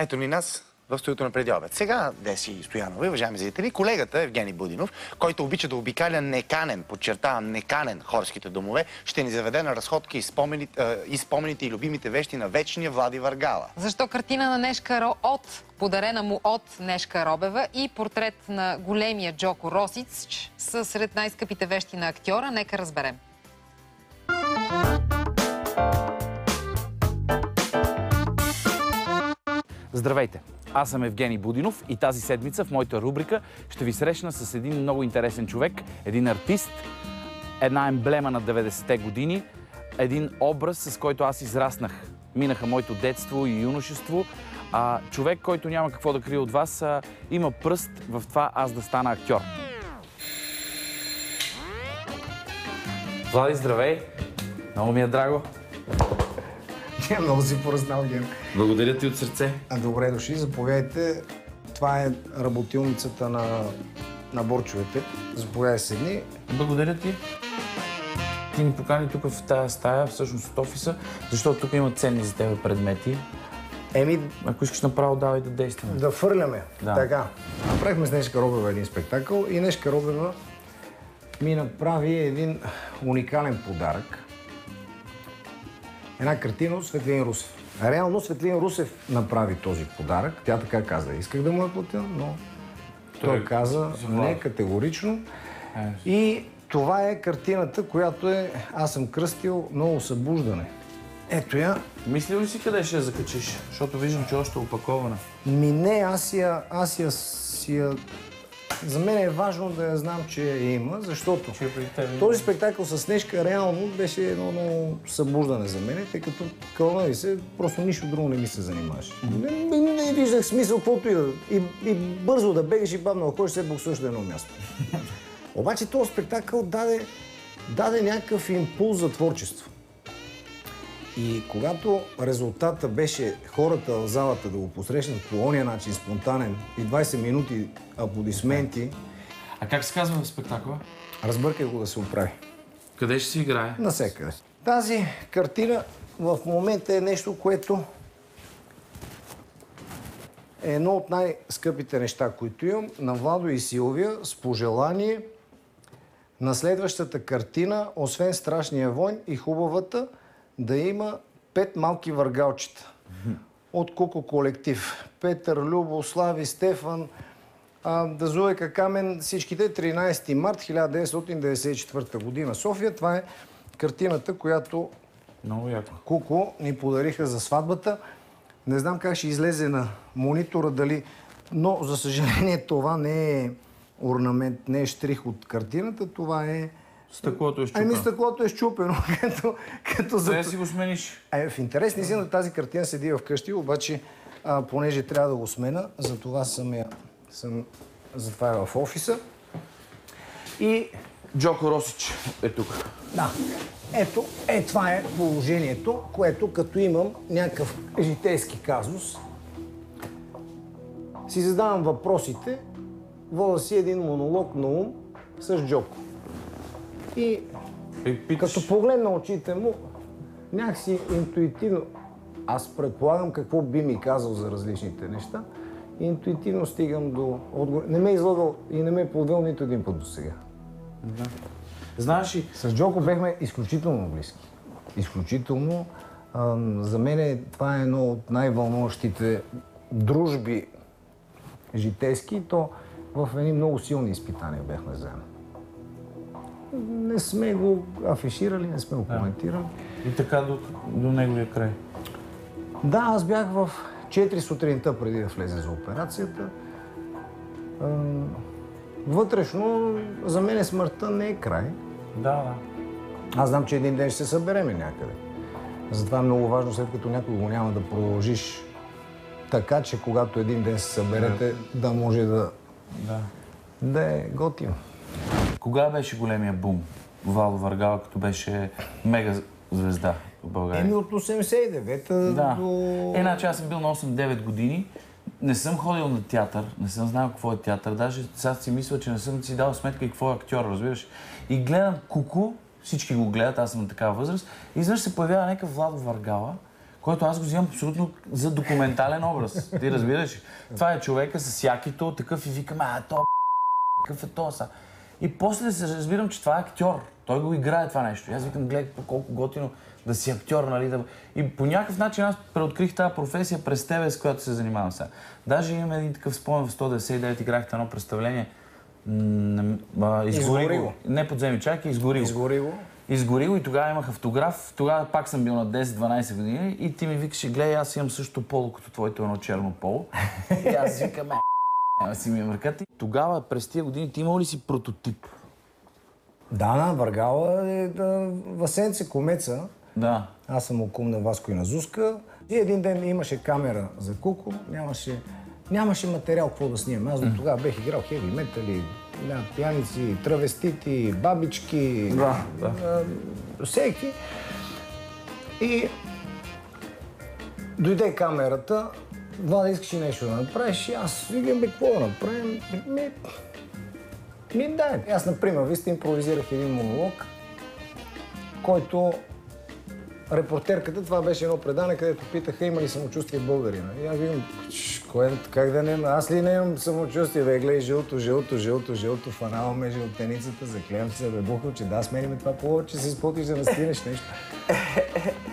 Ето ни нас в студиото на Преди обед. Сега, Деси Стоянова, уважаеми зрители, колегата Евгений Будинов, който обича да обикаля неканен, подчертавам неканен, хорските домове, ще ни заведе на разходки и спомените и любимите вещи на вечния Влади Въргала. Защо картина на Нешка подарена му от Нешка Робева и портрет на големия Джоко Росич са сред най-скъпите вещи на актьора? Нека разберем. Здравейте! Аз съм Евгений Будинов и тази седмица в моята рубрика ще ви срещна с един много интересен човек, един артист, една емблема на 90-те години, един образ, с който аз израснах. Минаха моето детство и юношество. Човек, който няма какво да крие от вас, има пръст в това аз да стана актьор. Влади, здравей! Много ми е драго. Много си поразнал, Ген. Благодаря ти от сърце. Добре дошли, заповядайте. Това е работилницата на борчовете. Заповядай седни. Благодаря ти. Ти ни покани тук в тази стая, всъщност от офиса, защото тук има ценни за тебе предмети. Ако искаш направо, давай да действаме. Да фърляме. Да. Така. Направихме с Нешка Робева един спектакъл и Нешка Робева ми направи един уникален подарък. Една картина от Светлин Русев. Реално Светлин Русев направи този подарък. Тя така каза. Исках да му я платя, но той каза не категорично. И това е картината, която аз съм кръстил Ново събуждане. Ето я. Мисли ли си къде ще я закачиш? Защото виждам, че още е опакована. Не, аз я... За мен е важно да я знам, че я има, защото този спектакъл с Нешка реално беше едно ново събуждане за мен, тъй като кълна ли се, просто нищо друго не ми се занимаваше. Не виждах смисъл, каквото и бързо да бегаш и бавно, ако ще се боксуваш на едно място. Обаче този спектакъл даде някакъв импулс за творчество. И когато резултата беше хората в залата да го посрещнат по ония начин, спонтанен, и 20 минути аплодисменти... А как се казва в спектакъла? Разбъркай го да се оправи. Къде ще си играе? Насекъде. Тази картина в момента е нещо, което е едно от най-скъпите неща, които имам, на Владо и Силвия, с пожелание на следващата картина, освен Страшния войн и хубавата, да има 5 малки въргалчета от Куко колектив. Петър, Любо, Слави, Стефан, Дазуека Камен, всичките 13 март 1994 година. София, това е картината, която Куко ни подариха за сватбата. Не знам как ще излезе на монитора, дали... Но, за съжаление, това не е орнамент, не е штрих от картината, това е... Стъклото е щупено. Стъклото е щупено, като за... Къде си го смениш? В интерес не си на тази картина седи вкъщи, обаче, понеже трябва да го смена, затова затова е в офиса. И... Джоко Росич е тук. Да. Ето, това е положението, което като имам някакъв житейски казус, си задавам въпросите, вода си един монолог на ум с Джоко. И като погледна очите му, някакси интуитивно, аз предполагам какво би ми казал за различните неща, и интуитивно стигам до отговор. Не ме е излагал и не ме е подвел нито един път до сега. Да. Знаеш ли? С Джоко бехме изключително близки. Изключително. За мен това е едно от най-вълнуващите дружби житейски, то в едни много силни изпитания бехме заедно. Не сме го афиширали, не сме го коментирали. И така до неговия край? Да, аз бях в 4 сутринта преди да влезе за операцията. Вътрешно, за мен смъртта не е край. Да. Аз знам, че един ден ще се събереме някъде. Затова е много важно, след като някой го няма, да продължиш така, че когато един ден се съберете, да може да е готино. Кога беше големия бум? Владо Въргала, като беше мега звезда в България? От 89-та до... Значи аз съм бил на 8-9 години. Не съм ходил на театър, не съм знал какво е театър. Даже сега си мисля, че не съм си дал сметка и какво е актьор, разбираш. И гледам Куко, всички го гледат, аз съм на такава възраст. И изведнъж се появява някакъв Владо Въргала, който аз го взимам абсолютно за документален образ. Ти разбираш ли? Това е човека с якито, такъв и викаме, какъв е то са. И после се разбирам, че това е актьор. Той го играе това нещо. И аз викам, гледай колко готино да си актьор, нали? И по някакъв начин аз преоткрих тази професия през тебе, с която се занимавам сега. Даже имам един такъв спомен в 199, играхте едно представление. Изгори го. Не подземи чайки, изгори го. Изгори го и тогава имах автограф. Тогава пак съм бил на 10-12 години и ти ми викаше, гледай, аз имам също поло като твоето едно черно поло. И аз викам, си ми мъркати. Тогава през тия години ти имал ли си прототип? Да, на Въргала е Васенце Комеца. Да. Аз съм окум на Васко и на Зуска. И един ден имаше камера за Куко, нямаше материал какво да снимам. Аз до тогава бех играл хеви метали, пияници, травестити, бабички, всеки. И дойде камерата, Влада, искаш ли нещо да направиш? И аз викам, какво да направим? Дай. Аз, например, вижте, импровизирах един монолог, който репортерката, това беше едно предане, където питаха има ли самочувствие българина. И аз викам, как да не, аз ли не имам самочувствие, бе, гледай, жълто, фанаваме жълтеницата, заклевам се, бе, бухал, че да, смениме това повече, че се изпълтиш да настинеш нещо.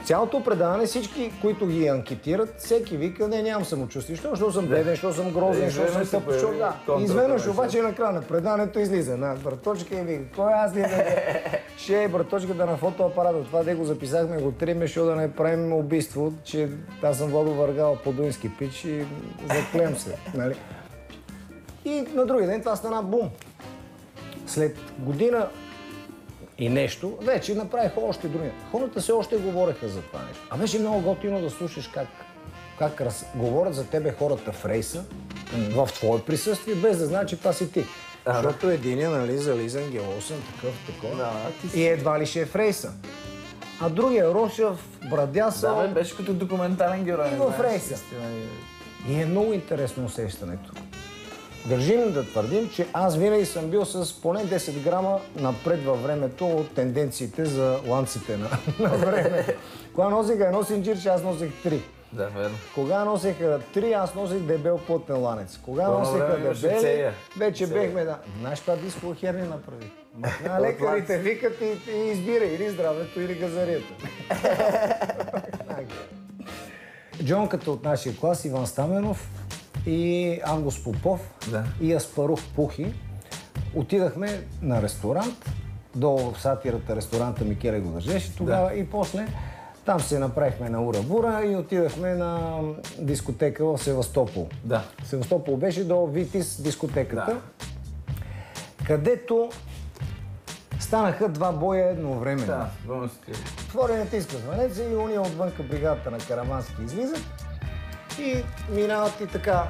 Цялото предаване, всички, които ги анкетират, всеки вика, не, нямам самочувствие. Що съм беден, що съм грозен, що съм тъп, да. Изведнъж обаче на края на предаването излиза на браточка и вика, кой аз ли ще браточката на фотоапарата. Това де го записахме, го триме, що да не правим убийство, че аз съм Владо Въргала по дуински пич и заклем се, нали? И на другия ден това стана бум. След година и нещо, вече направих още други. Хората все още говореха за това нещо. А беше много готино да слушаш как говорят за тебе хората в рейса, в твое присъствие, без да знаят, че това си ти. Защото единия, нали, зализан, гелосен, такова. И едва ли ще е в рейса. А другия Рошев, брадясал. Да, беше като документален герой. И в рейса. И е много интересно усещането. Държим да твърдим, че аз винаги съм бил с поне 10 грама напред във времето от тенденциите за ланците на времето. Кога носеха едно синджирче, аз носех 3. Да, верно. Кога носеха 3, аз носех дебел плътен ланец. Кога носеха дебели, вече бехме да... Знаеш каква дискова херни направи? Лекарите викат и избирай или здравето, или газарията. Джонката от нашия клас, Иван Стаменов и Ангус Попов и Аспарух Пухи отидахме на ресторант, долу в сатирата ресторанта Микеле го държеше тогава и после там се направихме на Ура-Бура и отидахме на дискотека в Севастопол. Да. Севастопол беше до Витис дискотеката, където станаха два боя едновременно. Да, Отворените изказ звънеца и уния отвънка бригадата на Карамански излизат и минават и така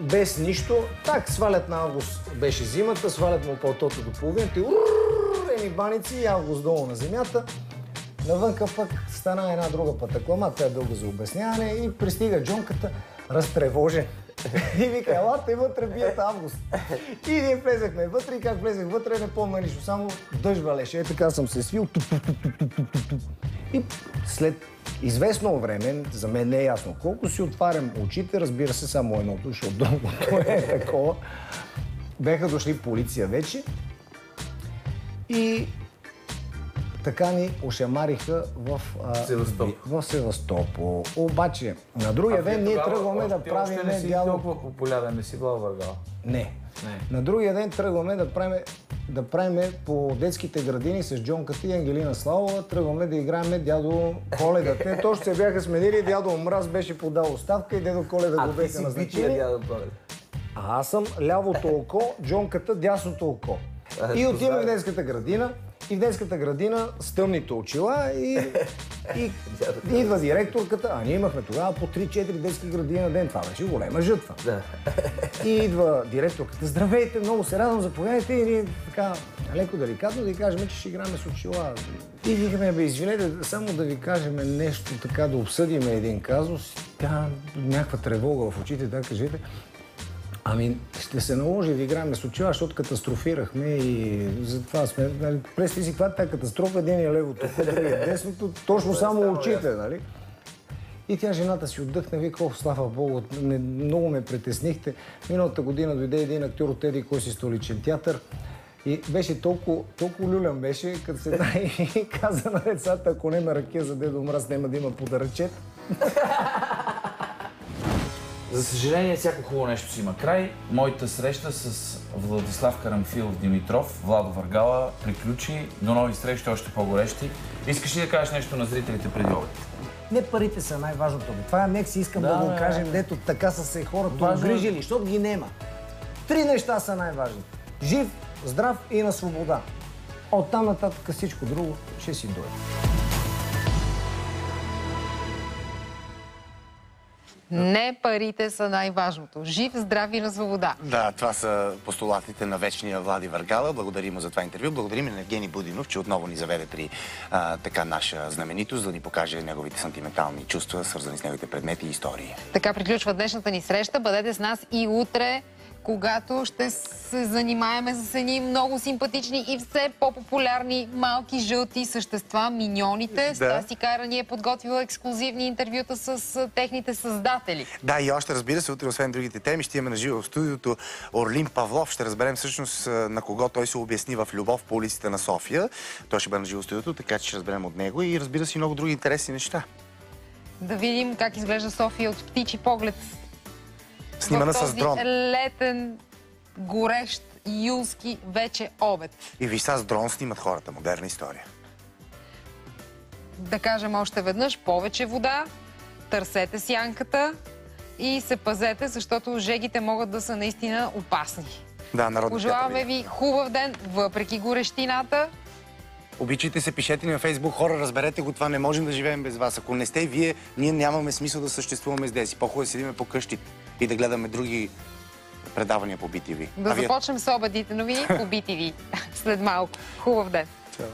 без нищо. Так свалят на Август, беше зимата, свалят му пълтото до половината и урррррени баници и Август долу на земята. Навънка пък стана една друга пътъклама, тя е дълга за обясняване и пристига Джонката разтревожен. И вика, елате вътре, бият Август. И ние влезахме вътре и как влезах вътре, не помня нищо, само дъжд валеше. Е, така съм се свил. И след известно време, за мен не е ясно колко, си отварям очите, разбира се, само едното, защото другото е такова. Беха дошли полиция вече и така ни ошамариха в Севастопол. Обаче, на другия ден ние тръгваме да правим дядо... Още не си толкова популярен, не си бил Въргала. Не. На другия ден тръгваме да правим по детските градини с Джонката и Ангелина Славова. Тръгваме да играем дядо Коледа. Те точно се бяха сменили, дядо Мраз беше подал оставка и дядо Коледа го беха назначили. Дядо Коледа. А аз съм лявото око, Джонката дясното око. И отиваме в детската градина. И в детската градина с тъмните очила и идва директорката, а ние имахме тогава по 3-4 детски градини на ден, това беше голема жътва. Да. И идва директорката, здравейте, много се радвам, заповядайте и ние така леко деликатно да ви кажем, че ще играме с очила. И викаме, бе, извинете, само да ви кажем нещо така, да обсъдим един казус, тя някаква тревога в очите, да кажете. Ами, ще се наложи да играем с очила, защото катастрофирахме и затова сме... Представи си каква е тази катастрофа, един е левото, другия десното, точно само очите, нали? И тя жената си отдъхна, вика, слава Богу, много ме притеснихте. Миналата година дойде един актьор от еди кой си столичен театър. И беше толкова люлян беше, като се дай и каза на децата, ако не на ракия за Дедо Мраз, няма да има подаръчет. За съжаление, всяко хубаво нещо си има край. Моята среща с Владислав Карамфилов Димитров, Владо Въргала, приключи. До нови срещи, още по-горещи. Искаш ли да кажеш нещо на зрителите преди обед? Не парите са най-важното. Това нека си искам да го кажем, дето така са се хората огрижили, защото ги нема. 3 неща са най-важни. Жив, здрав и на свобода. Оттам нататък всичко друго ще си дойде. Не парите са най-важното. Жив, здрав и на свобода. Да, това са постулатите на вечния Влади Въргала. Благодарим му за това интервю. Благодарим и на Евгений Будинов, че отново ни заведе при така наша знаменитост, да ни покаже неговите сантиментални чувства, свързани с неговите предмети и истории. Така приключва днешната ни среща. Бъдете с нас и утре, когато ще се занимаем с едни много симпатични и все по-популярни малки жълти същества, миньоните. Стаси Кара ни е подготвила ексклюзивни интервюта с техните създатели. Да, и още, разбира се, утре, освен другите теми, ще имаме на живо в студиото Орлин Павлов. Ще разберем всъщност на кого той се обясни в любов по улиците на София. Той ще бъде на живо в студиото, така че ще разберем от него и разбира се и много други интересни неща. Да видим как изглежда София от птичи поглед. Снимана с дрон. Летен, горещ, юлски вече обед. И виж, с дрон снимат хората. Модерна история. Да кажем още веднъж, повече вода, търсете сянката и се пазете, защото жегите могат да са наистина опасни. Да, народни пожелаваме ви хубав ден, въпреки горещината. Обичайте се, пишете ни на Фейсбук. Хора, разберете го, това не можем да живеем без вас. Ако не сте вие, ние нямаме смисъл да съществуваме здесь. По-хубаво да седиме по къщите и да гледаме други предавания по BTV. Да започнем с обедите новини по BTV след малко. Хубав ден! Чао.